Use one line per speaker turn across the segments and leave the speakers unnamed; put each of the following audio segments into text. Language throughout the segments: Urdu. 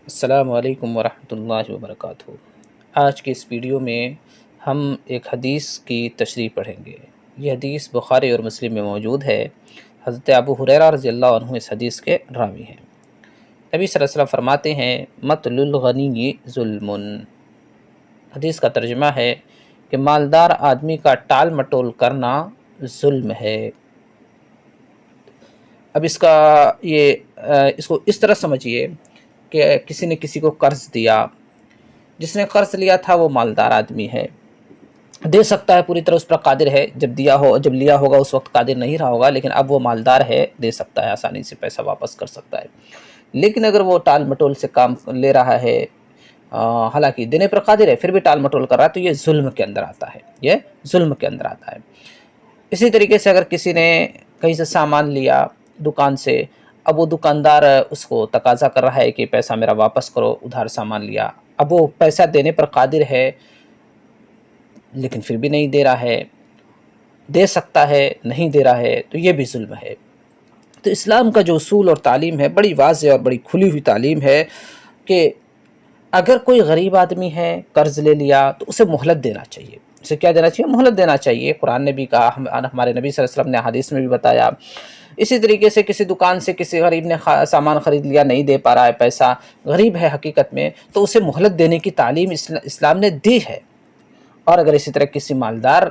السلام علیکم ورحمۃ اللہ وبرکاتہ۔ آج کے اس ویڈیو میں ہم ایک حدیث کی تشریح پڑھیں گے۔ یہ حدیث بخاری اور مسلم میں موجود ہے۔ حضرت ابو ہریرہ رضی اللہ عنہ اس حدیث کے راوی ہیں۔ نبی صلی اللہ علیہ وسلم فرماتے ہیں مطل الغنی ظلم۔ حدیث کا ترجمہ ہے کہ مالدار آدمی کا ٹال مٹول کرنا ظلم ہے۔ اب اس کو اس طرح سمجھیے کہ کسی نے کسی کو قرض دیا، جس نے قرض لیا تھا وہ مالدار آدمی ہے، دے سکتا ہے، پوری طرح اس پر قادر ہے۔ جب لیا ہوگا اس وقت قادر نہیں رہا ہوگا، لیکن اب وہ مالدار ہے، دے سکتا ہے، آسانی سے پیسہ واپس کر سکتا ہے۔ لیکن اگر وہ ٹال مٹول سے کام لے رہا ہے، حالانکہ دینے پر قادر ہے، پھر بھی ٹال مٹول کر رہا ہے، تو یہ ظلم کے اندر آتا ہے، یہ ظلم کے اندر آتا ہے۔ اسی طریقے سے اگر کسی نے کہیں سے سامان لیا دکان سے، اب وہ دکاندار اس کو تقاضا کر رہا ہے کہ پیسہ میرا واپس کرو، ادھار سامان لیا، اب وہ پیسہ دینے پر قادر ہے لیکن پھر بھی نہیں دے رہا ہے، دے سکتا ہے نہیں دے رہا ہے، تو یہ بھی ظلم ہے۔ تو اسلام کا جو اصول اور تعلیم ہے بڑی واضح اور بڑی کھلی ہوئی تعلیم ہے کہ اگر کوئی غریب آدمی ہے، قرض لے لیا، تو اسے مہلت دینا چاہیے۔ اسے کیا دینا چاہیے؟ مہلت دینا چاہیے۔ قرآن نے بھی کہا، ہمارے نبی صلی اللہ علیہ وسلم نے حدیث میں بھی بتایا۔ اسی طریقے سے کسی دکان سے کسی غریب نے سامان خرید لیا، نہیں دے پا رہا ہے پیسہ، غریب ہے حقیقت میں، تو اسے مہلت دینے کی تعلیم اسلام نے دی ہے۔ اور اگر اسی طرح کسی مالدار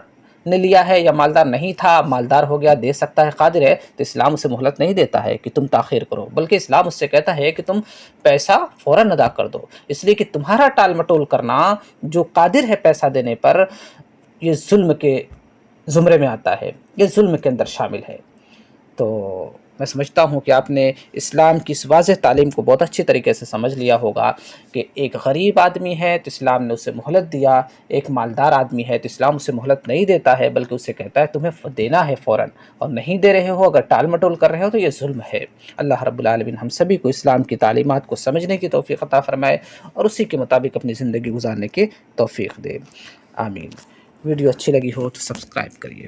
نے لیا ہے یا مالدار نہیں تھا، مالدار ہو گیا، دے سکتا ہے، قادر ہے، تو اسلام اسے مہلت نہیں دیتا ہے کہ تم تاخیر کرو، بلکہ اسلام اس سے کہتا ہے کہ تم پیسہ فوراً ادا کر دو، اس لیے کہ تمہارا ٹال مٹول کرنا جو قادر ہے پیسہ دینے پر، یہ ظلم کے زمرے میں آتا ہے، یہ ظلم کے اندر شامل ہے۔ تو میں سمجھتا ہوں کہ آپ نے اسلام کی اس واضح تعلیم کو بہت اچھی طریقے سے سمجھ لیا ہوگا کہ ایک غریب آدمی ہے تو اسلام نے اسے مہلت دیا، ایک مالدار آدمی ہے تو اسلام اسے مہلت نہیں دیتا ہے، بلکہ اسے کہتا ہے تمہیں دینا ہے فوراً، اور نہیں دے رہے ہو، اگر ٹال مٹول کر رہے ہو تو یہ ظلم ہے۔ اللہ رب العالمین ہم سبھی کو اسلام کی تعلیمات کو سمجھنے کی توفیق عطا فرمائے اور اسی کے مطابق اپنی زندگی گزارنے کی توفیق دے، آمین۔ ویڈیو اچھی لگی ہو تو سبسکرائب کریے۔